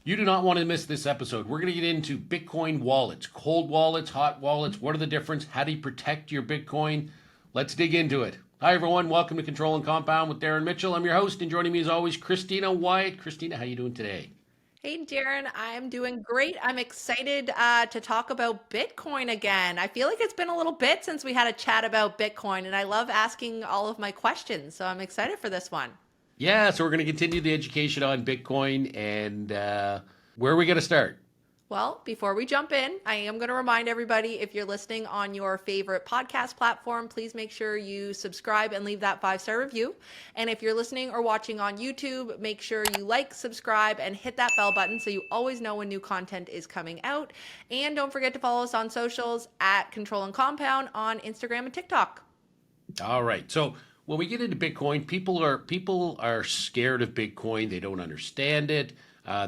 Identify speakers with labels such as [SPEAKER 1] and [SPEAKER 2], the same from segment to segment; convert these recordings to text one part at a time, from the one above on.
[SPEAKER 1] You do not want to miss this episode. We're going to get into Bitcoin wallets, cold wallets, hot wallets. What are the difference? How do you protect your Bitcoin? Let's dig into it. Hi, everyone. Welcome to Control and Compound with Darren Mitchell. I'm your host, and joining me as always, Christina Wyatt. Christina, how you doing today?
[SPEAKER 2] Hey, Darren, I'm doing great. I'm excited to talk about Bitcoin again. I feel like it's been a little bit since we had a chat about Bitcoin, and I love asking all of my questions. So I'm excited for this one.
[SPEAKER 1] Yeah, so we're going to continue the education on Bitcoin, and where are we going to start?
[SPEAKER 2] Well, before we jump in, I am going to remind everybody if you're listening on your favorite podcast platform, please make sure you subscribe and leave that 5-star review. And if you're listening or watching on YouTube, make sure you like, subscribe, and hit that bell button so you always know when new content is coming out. And don't forget to follow us on socials at Control and Compound on Instagram and TikTok.
[SPEAKER 1] All right. So when we get into Bitcoin, people are scared of Bitcoin. They don't understand it.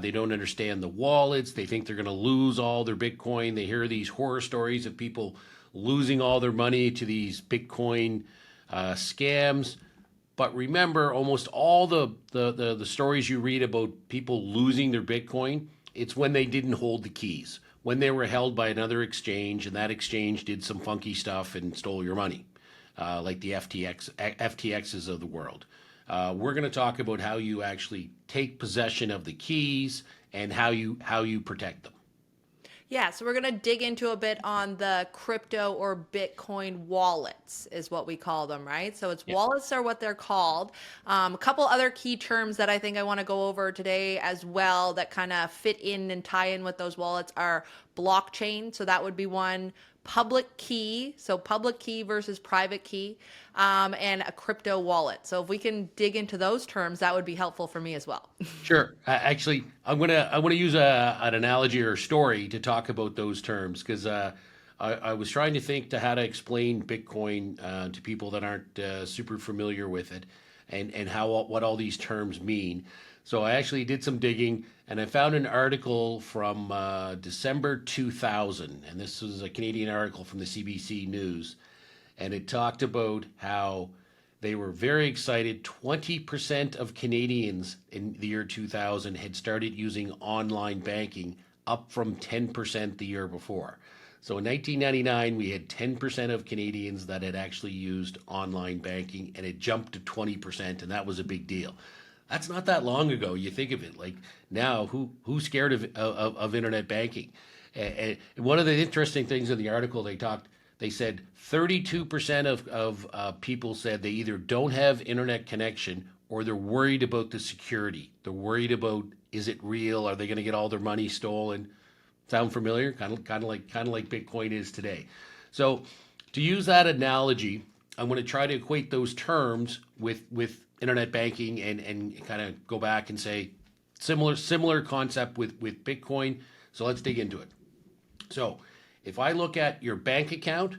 [SPEAKER 1] They don't understand the wallets. They think they're going to lose all their Bitcoin. They hear these horror stories of people losing all their money to these Bitcoin scams. But remember, almost all the stories you read about people losing their Bitcoin, it's when they didn't hold the keys, when they were held by another exchange, and that exchange did some funky stuff and stole your money, like the FTXs of the world. We're going to talk about how you actually take possession of the keys and how you protect them.
[SPEAKER 2] Yeah, so we're going to dig into a bit on the crypto or Bitcoin wallets, is what we call them, right? So it's
[SPEAKER 1] Yeah.
[SPEAKER 2] wallets are what they're called. A couple other key terms that I think I want to go over today as well that kind of fit in and tie in with those wallets are blockchain. So that would be one. Public key, so public key versus private key, and a crypto wallet. So if we can dig into those terms, that would be helpful for me as well.
[SPEAKER 1] Sure. Actually, I'm gonna use an analogy or a story to talk about those terms because I was trying to think to how to explain Bitcoin to people that aren't super familiar with it, and how what all these terms mean. So I actually did some digging, and I found an article from December 2000, and this was a Canadian article from the CBC News, and it talked about how they were very excited. 20% of Canadians in the year 2000 had started using online banking, up from 10% the year before. So in 1999, we had 10% of Canadians that had actually used online banking, and it jumped to 20%, and that was a big deal. That's not that long ago. You think of it like now, who's scared of internet banking? And one of the interesting things in the article they said 32% of people said they either don't have internet connection or they're worried about the security. They're worried about, is it real? Are they going to get all their money stolen? Sound familiar? Kind of like Bitcoin is today. So to use that analogy, I'm going to try to equate those terms with internet banking and kind of go back and say similar concept with Bitcoin. So let's dig into it. So if I look at your bank account,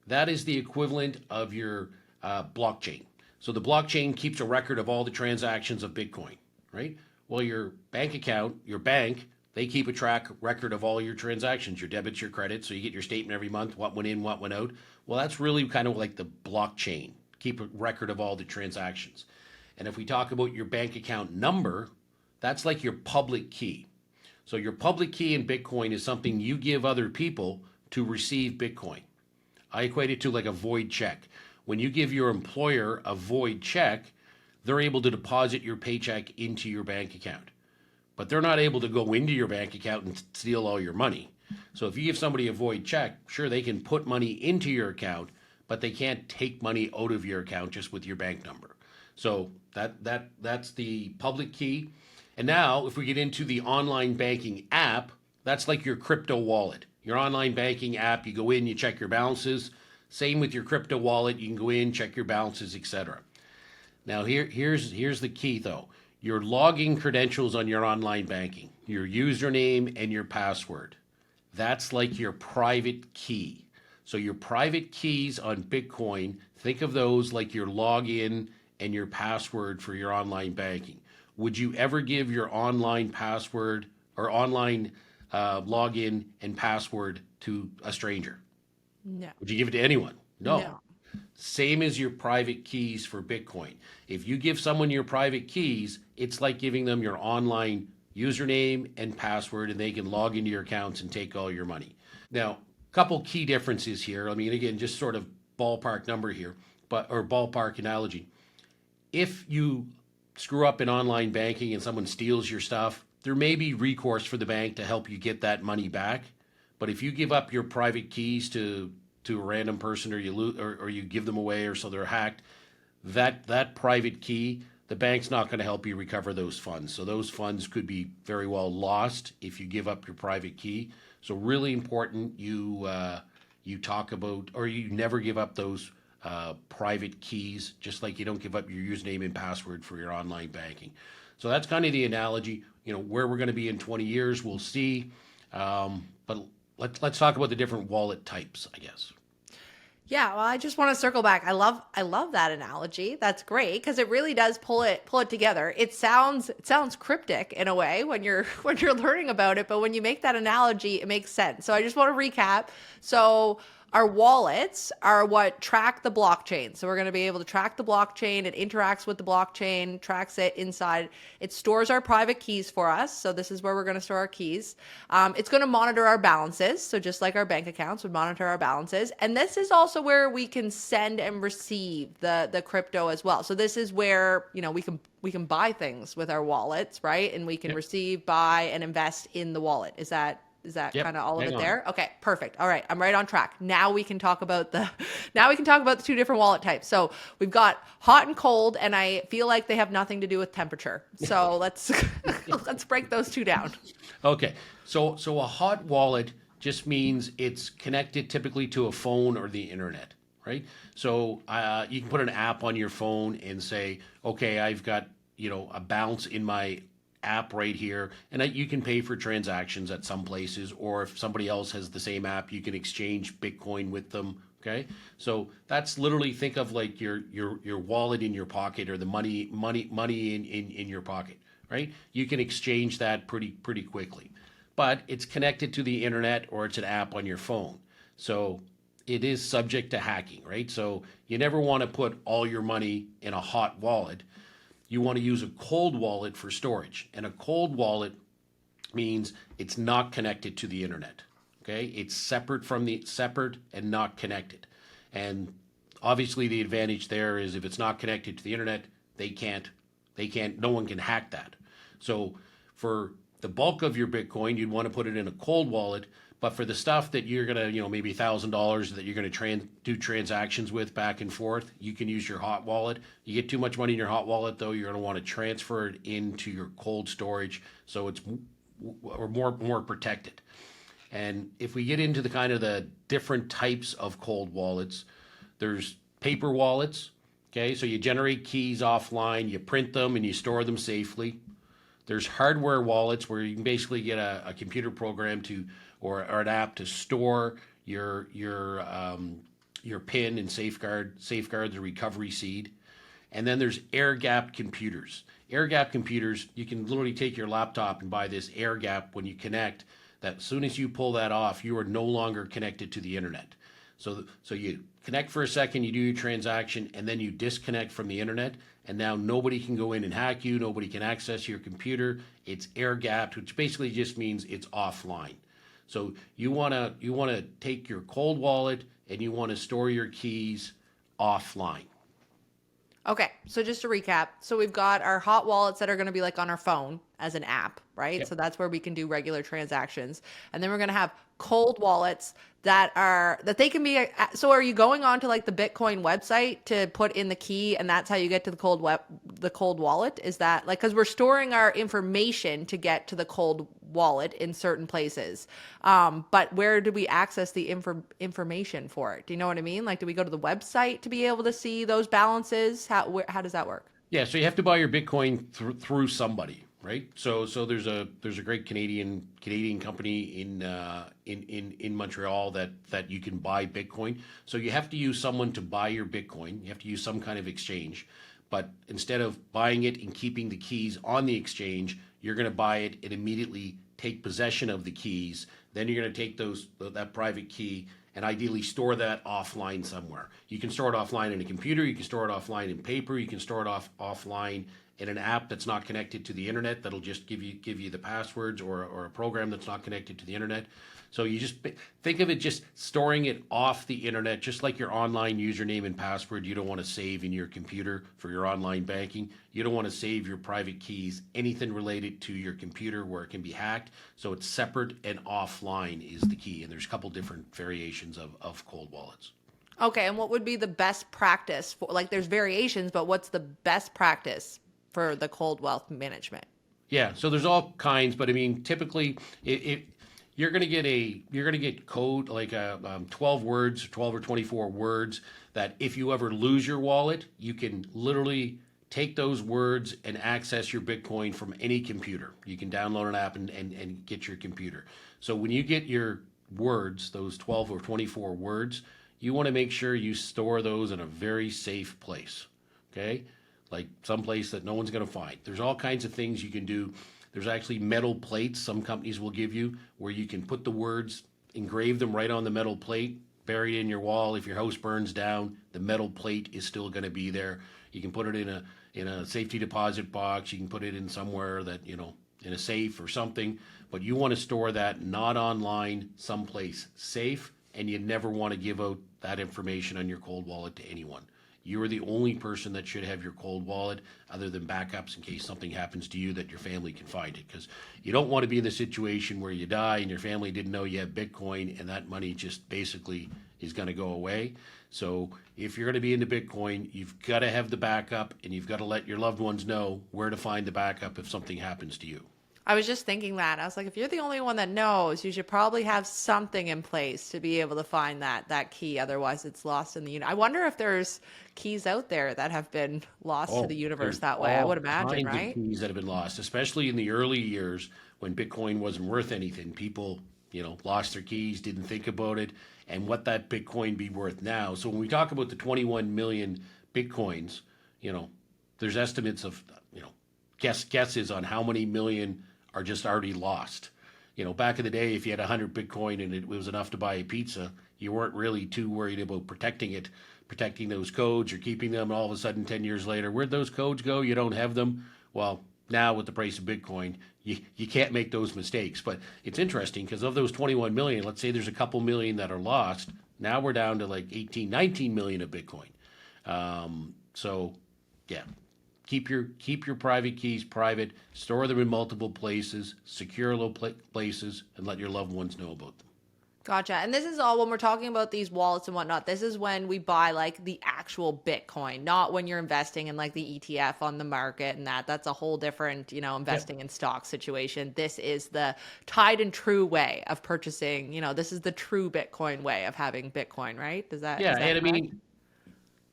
[SPEAKER 1] that is the equivalent of your blockchain. So the blockchain keeps a record of all the transactions of Bitcoin, right? Well, your bank account, your bank, they keep a track record of all your transactions, your debits, your credits. So you get your statement every month, what went in, what went out. Well, that's really kind of like the blockchain. Keep a record of all the transactions. And if we talk about your bank account number, that's like your public key. So your public key in Bitcoin is something you give other people to receive Bitcoin. I equate it to like a void check. When you give your employer a void check, they're able to deposit your paycheck into your bank account. But they're not able to go into your bank account and steal all your money. So if you give somebody a void check, sure, they can put money into your account, but they can't take money out of your account just with your bank number. So that's the public key. And now if we get into the online banking app, that's like your crypto wallet. Your online banking app, you go in, you check your balances. Same with your crypto wallet, you can go in, check your balances, etc. Now here's the key though. Your login credentials on your online banking, your username and your password. That's like your private key. So your private keys on Bitcoin, think of those like your login and your password for your online banking. Would you ever give your online password or online login and password to a stranger?
[SPEAKER 2] No,
[SPEAKER 1] Would you give it to anyone? No.
[SPEAKER 2] no.
[SPEAKER 1] Same as your private keys for Bitcoin. If you give someone your private keys, it's like giving them your online username and password, and they can log into your accounts and take all your money. Now, a couple key differences here. I mean, again, just sort of ballpark number here, or ballpark analogy. If you screw up in online banking and someone steals your stuff, there may be recourse for the bank to help you get that money back. But if you give up your private keys to a random person, or you give them away, or so they're hacked, that private key, the bank's not going to help you recover those funds. So those funds could be very well lost if you give up your private key. So really important you talk about, or you never give up those private keys, just like you don't give up your username and password for your online banking. So that's kind of the analogy. Where we're going to be in 20 years, we'll see. But let's talk about the different wallet types, I guess.
[SPEAKER 2] Yeah, well, I just want to circle back. I love that analogy. That's great because it really does pull it together. It sounds cryptic in a way when you're learning about it, but when you make that analogy, it makes sense. So I just want to recap. So our wallets are what track the blockchain. So we're going to be able to track the blockchain. It interacts with the blockchain, tracks it inside. It stores our private keys for us. So this is where we're going to store our keys. It's going to monitor our balances. So just like our bank accounts would monitor our balances. And this is also where we can send and receive the crypto as well. So this is where, we can buy things with our wallets, right? And we can receive, buy, and invest in the wallet. Is that
[SPEAKER 1] Yep,
[SPEAKER 2] kind of all of
[SPEAKER 1] hang
[SPEAKER 2] it
[SPEAKER 1] on.
[SPEAKER 2] there? Okay, perfect. All right, I'm right on track. Now we can talk about the two different wallet types. So we've got hot and cold, and I feel like they have nothing to do with temperature. So let's let's break those two down.
[SPEAKER 1] Okay, so a hot wallet just means it's connected typically to a phone or the internet, right? So you can put an app on your phone and say, okay, I've got a balance in my app right here, and you can pay for transactions at some places, or if somebody else has the same app, you can exchange Bitcoin with them. Okay, so that's literally, think of like your wallet in your pocket, or the money in your pocket, right? You can exchange that pretty quickly, but it's connected to the internet, or it's an app on your phone, so it is subject to hacking, right? So you never want to put all your money in a hot wallet. You want to use a cold wallet for storage. And a cold wallet means it's not connected to the internet. Okay? It's separate and not connected. And obviously the advantage there is if it's not connected to the internet, no one can hack that. So for the bulk of your Bitcoin, you'd want to put it in a cold wallet. But for the stuff that you're gonna, maybe $1,000 that you're gonna do transactions with back and forth, you can use your hot wallet. You get too much money in your hot wallet, though, you're gonna want to transfer it into your cold storage, so it's more protected. And if we get into the kind of the different types of cold wallets, there's paper wallets. Okay, so you generate keys offline, you print them, and you store them safely. There's hardware wallets where you can basically get a computer program or an app to store your PIN and safeguard the recovery seed. And then there's air gap computers. Air gap computers, you can literally take your laptop and buy this air gap. When you connect, that as soon as you pull that off, you are no longer connected to the internet. So you connect for a second, you do your transaction, and then you disconnect from the internet, and now nobody can go in and hack you, nobody can access your computer. It's air gapped, which basically just means it's offline. So you want to take your cold wallet and you want to store your keys offline.
[SPEAKER 2] Okay, so just to recap, so we've got our hot wallets that are going to be like on our phone as an app, right?
[SPEAKER 1] Yep.
[SPEAKER 2] So that's where we can do regular transactions. And then we're going to have cold wallets that they can be. So are you going on to like the Bitcoin website to put in the key, and that's how you get to the cold wallet? Is that like, because we're storing our information to get to the cold wallet in certain places, but where do we access the information for it? Do you know what I mean? Like, do we go to the website to be able to see those balances? How does that work?
[SPEAKER 1] Yeah, so you have to buy your Bitcoin through somebody, right? So there's a great Canadian company in Montreal that you can buy Bitcoin. So you have to use someone to buy your Bitcoin. You have to use some kind of exchange. But instead of buying it and keeping the keys on the exchange, you're going to buy it and immediately take possession of the keys. Then you're going to take that private key and ideally store that offline somewhere. You can store it offline in a computer, you can store it offline in paper, you can store it offline and an app that's not connected to the internet that'll just give you the passwords, or a program that's not connected to the internet. So you just think of it just storing it off the internet, just like your online username and password. You don't want to save in your computer for your online banking. You don't want to save your private keys, anything related to your computer where it can be hacked. So it's separate and offline is the key. And there's a couple different variations of cold wallets.
[SPEAKER 2] Okay, and what would be the best practice for, like, there's variations, but what's the best practice for the cold wealth management?
[SPEAKER 1] Yeah, so there's all kinds, but I mean, typically, it you're gonna get code like 12 words, 12 or 24 words, that if you ever lose your wallet, you can literally take those words and access your Bitcoin from any computer. You can download an app and get your computer. So when you get your words, those 12 or 24 words, you want to make sure you store those in a very safe place. Okay? Like someplace that no one's going to find. There's all kinds of things you can do. There's actually metal plates some companies will give you where you can put the words, engrave them right on the metal plate, bury it in your wall. If your house burns down, the metal plate is still going to be there. You can put it in a safety deposit box. You can put it in somewhere that, in a safe or something. But you want to store that not online, someplace safe, and you never want to give out that information on your cold wallet to anyone. You are the only person that should have your cold wallet, other than backups in case something happens to you that your family can find it. Because you don't want to be in the situation where you die and your family didn't know you had Bitcoin and that money just basically is going to go away. So if you're going to be into Bitcoin, you've got to have the backup, and you've got to let your loved ones know where to find the backup if something happens to you.
[SPEAKER 2] I was just thinking that. I was like, if you're the only one that knows, you should probably have something in place to be able to find that key. Otherwise, it's lost in the universe. I wonder if there's keys out there that have been lost to the universe
[SPEAKER 1] There's
[SPEAKER 2] that way. I
[SPEAKER 1] all
[SPEAKER 2] would imagine,
[SPEAKER 1] kinds of
[SPEAKER 2] right?
[SPEAKER 1] keys that have been lost, especially in the early years when Bitcoin wasn't worth anything. People, lost their keys, didn't think about it, and what that Bitcoin be worth now. So when we talk about the 21 million Bitcoins, there's estimates of, guesses on how many million are just already lost. Back in the day, if you had 100 Bitcoin and it was enough to buy a pizza, you weren't really too worried about protecting those codes or keeping them. And all of a sudden, 10 years later, where'd those codes go? You don't have them. Well, now with the price of Bitcoin, you can't make those mistakes. But it's interesting because of those 21 million, let's say there's a couple million that are lost. Now we're down to like 18, 19 million of Bitcoin. So, yeah. Keep your private keys private, store them in multiple places, secure low places, and let your loved ones know about them.
[SPEAKER 2] Gotcha. And this is all when we're talking about these wallets and whatnot. This is when we buy like the actual Bitcoin, not when you're investing in like the ETF on the market and that. That's a whole different, investing in stock situation. This is the tried and true way of purchasing. This is the true Bitcoin way of having Bitcoin, right?
[SPEAKER 1] Yeah,
[SPEAKER 2] Is that
[SPEAKER 1] and I
[SPEAKER 2] correct?
[SPEAKER 1] mean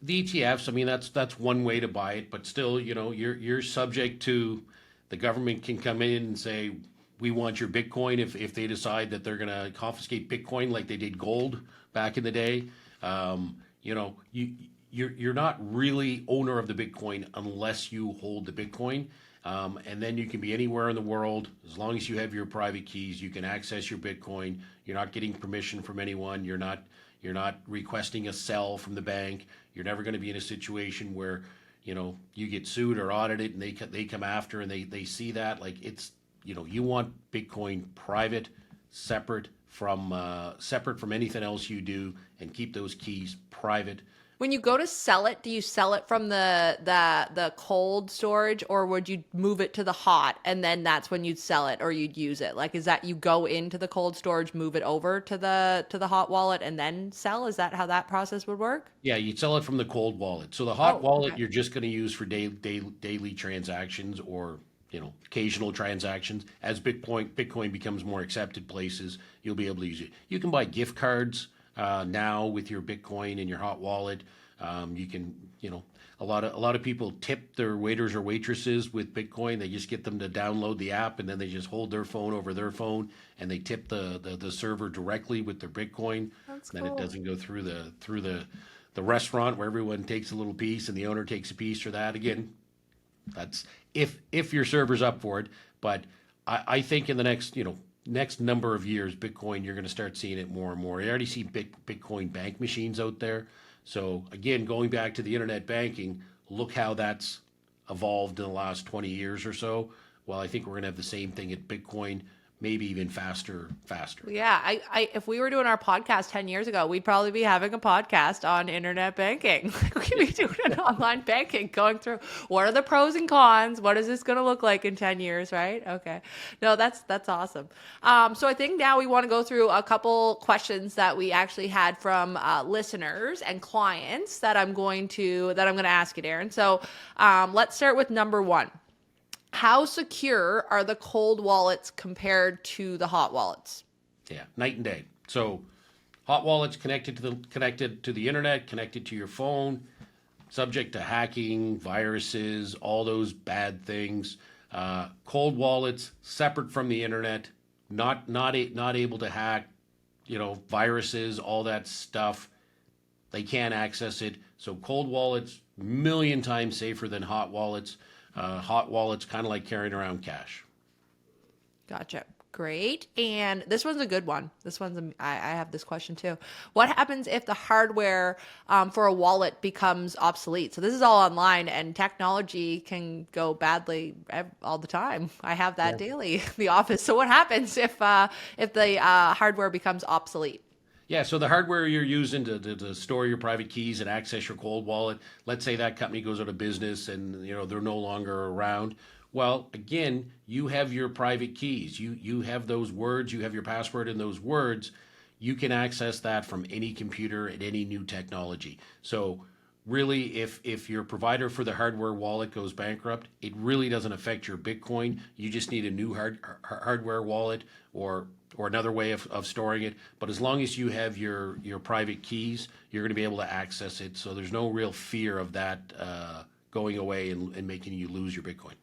[SPEAKER 1] the ETFs. I mean that's one way to buy it, but still, you're subject to the government can come in and say we want your Bitcoin if they decide that they're going to confiscate Bitcoin like they did gold back in the day. You're not really owner of the Bitcoin unless you hold the Bitcoin. And then you can be anywhere in the world as long as you have your private keys. You can access your Bitcoin. You're not getting permission from anyone. You're not requesting a sell from the bank. You're never going to be in a situation where you get sued or audited and they come after and they see that. Like it's you want Bitcoin private, separate from anything else you do, and keep those keys private.
[SPEAKER 2] When you go to sell it, do you sell it from the cold storage, or would you move it to the hot and then that's when you'd sell it or you'd use it? Like, is that you go into the cold storage, move it over to the hot wallet and then sell? Is that how that process would work?
[SPEAKER 1] Yeah, you'd sell it from the cold wallet. So the hot wallet
[SPEAKER 2] Okay.
[SPEAKER 1] you're just going to use for daily transactions, or occasional transactions. As Bitcoin becomes more accepted places, you'll be able to use it. You can buy gift cards now with your Bitcoin in your hot wallet. You can, a lot of people tip their waiters or waitresses with Bitcoin. They just get them to download the app, and then they just hold their phone over their phone, and they tip the server directly with their Bitcoin.
[SPEAKER 2] That's
[SPEAKER 1] Then it
[SPEAKER 2] cool.
[SPEAKER 1] doesn't go through the restaurant where everyone takes a little piece and the owner takes a piece for that. Again, that's if your server's up for it. But I think in the next number of years, Bitcoin, you're going to start seeing it more and more. You already see Bitcoin bank machines out there. So again, going back to the internet banking, look how that's evolved in the last 20 years or so. Well, I think we're going to have the same thing at Bitcoin, maybe even faster.
[SPEAKER 2] Yeah, if we were doing our podcast 10 years ago, we'd probably be having a podcast on internet banking. We'd be doing an online banking, going through what are the pros and cons, what is this going to look like in 10 years, right? Okay. No, that's awesome. So I think now we want to go through a couple questions that we actually had from listeners and clients that I'm going to ask you, Darren. So let's start with number one. How secure are the cold wallets compared to the hot wallets?
[SPEAKER 1] Yeah, night and day. So hot wallets connected to the internet, connected to your phone, subject to hacking, viruses, all those bad things. Cold wallets separate from the internet, not able to hack, viruses, all that stuff. They can't access it. So cold wallets, million times safer than hot wallets. Hot wallets, kind of like carrying around cash.
[SPEAKER 2] Gotcha. Great. And this one's a good one. I have this question too. What happens if the hardware for a wallet becomes obsolete? So this is all online, and technology can go badly all the time. I have that daily in the office. So what happens if the hardware becomes obsolete?
[SPEAKER 1] Yeah, so the hardware you're using to store your private keys and access your cold wallet, let's say that company goes out of business and they're no longer around. Well, again, you have your private keys. You have those words, you have your password in those words. You can access that from any computer at any new technology. So really, if your provider for the hardware wallet goes bankrupt, it really doesn't affect your Bitcoin. You just need a new hardware wallet or another way of storing it. But as long as you have your private keys, you're going to be able to access it. So there's no real fear of that going away and making you lose your Bitcoin.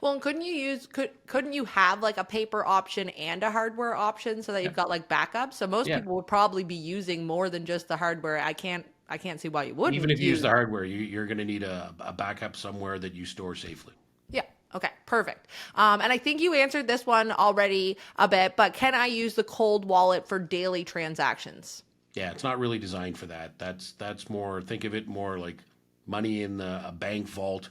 [SPEAKER 2] Well, and couldn't you have like a paper option and a hardware option so that you've got like backups? So most people would probably be using more than just the hardware. I can't see why you wouldn't.
[SPEAKER 1] Even if you use the hardware, you're going to need a backup somewhere that you store safely.
[SPEAKER 2] Yeah. Okay, perfect. And I think you answered this one already a bit, but can I use the cold wallet for daily transactions?
[SPEAKER 1] Yeah, it's not really designed for that. That's more, think of it more like money in a bank vault,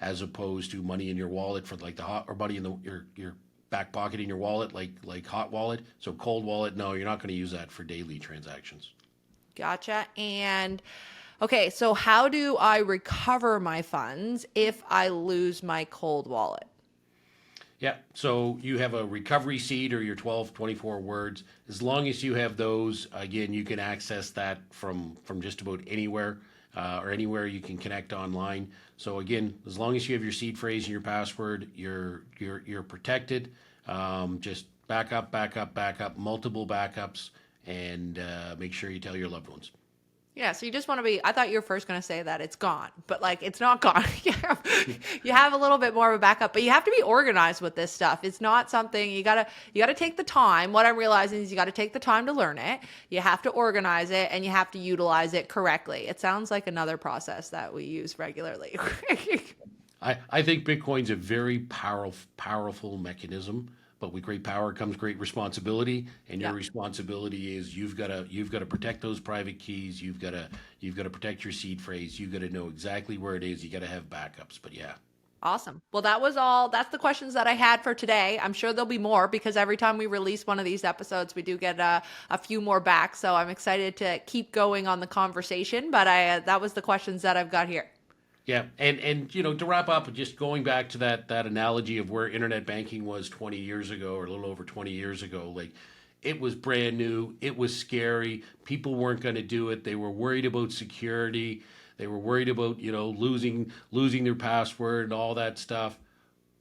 [SPEAKER 1] as opposed to money in your wallet for like or money in your back pocket in your wallet, like hot wallet. So cold wallet, no, you're not going to use that for daily transactions.
[SPEAKER 2] Gotcha. And okay, so how do I recover my funds if I lose my cold wallet?
[SPEAKER 1] Yeah, so you have a recovery seed or your 12, 24 words. As long as you have those, again, you can access that from just about anywhere or anywhere you can connect online. So again, as long as you have your seed phrase and your password, you're protected. Just back up, multiple backups, and make sure you tell your loved ones.
[SPEAKER 2] Yeah, so you just want to be, I thought you were first going to say that it's gone, but like it's not gone. You have a little bit more of a backup, but you have to be organized with this stuff. It's not something you got to take the time. What I'm realizing is you got to take the time to learn it. You have to organize it and you have to utilize it correctly. It sounds like another process that we use regularly.
[SPEAKER 1] I think Bitcoin's a very powerful mechanism. But with great power comes great responsibility, and your responsibility is you've got to protect those private keys. You've got to protect your seed phrase. You've got to know exactly where it is. You got to have backups. But yeah.
[SPEAKER 2] Awesome. Well, that was all. That's the questions that I had for today. I'm sure there'll be more because every time we release one of these episodes, we do get a few more back. So I'm excited to keep going on the conversation. But that was the questions that I've got here.
[SPEAKER 1] Yeah, and to wrap up, just going back to that analogy of where internet banking was 20 years ago, or a little over 20 years ago, like it was brand new, it was scary, people weren't going to do it, they were worried about security, they were worried about losing their password and all that stuff.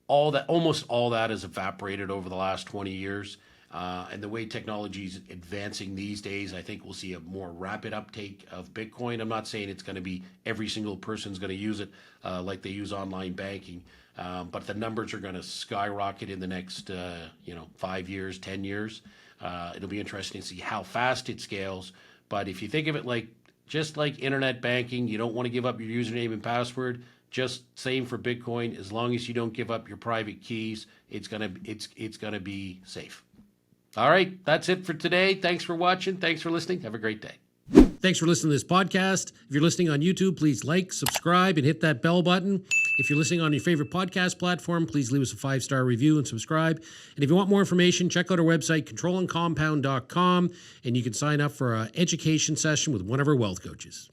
[SPEAKER 1] Almost all that has evaporated over the last 20 years. And the way technology is advancing these days, I think we'll see a more rapid uptake of Bitcoin. I'm not saying it's going to be every single person's going to use it like they use online banking, but the numbers are going to skyrocket in the next 5 years, 10 years. It'll be interesting to see how fast it scales. But if you think of it just like internet banking, you don't want to give up your username and password. Just same for Bitcoin. As long as you don't give up your private keys, it's gonna be safe. All right, that's it for today. Thanks for watching. Thanks for listening. Have a great day. Thanks for listening to this podcast. If you're listening on YouTube, please like, subscribe, and hit that bell button.
[SPEAKER 3] If you're listening on your favorite podcast platform, please leave us a 5-star review and subscribe. And if you want more information, check out our website, controlandcompound.com, and you can sign up for an education session with one of our wealth coaches.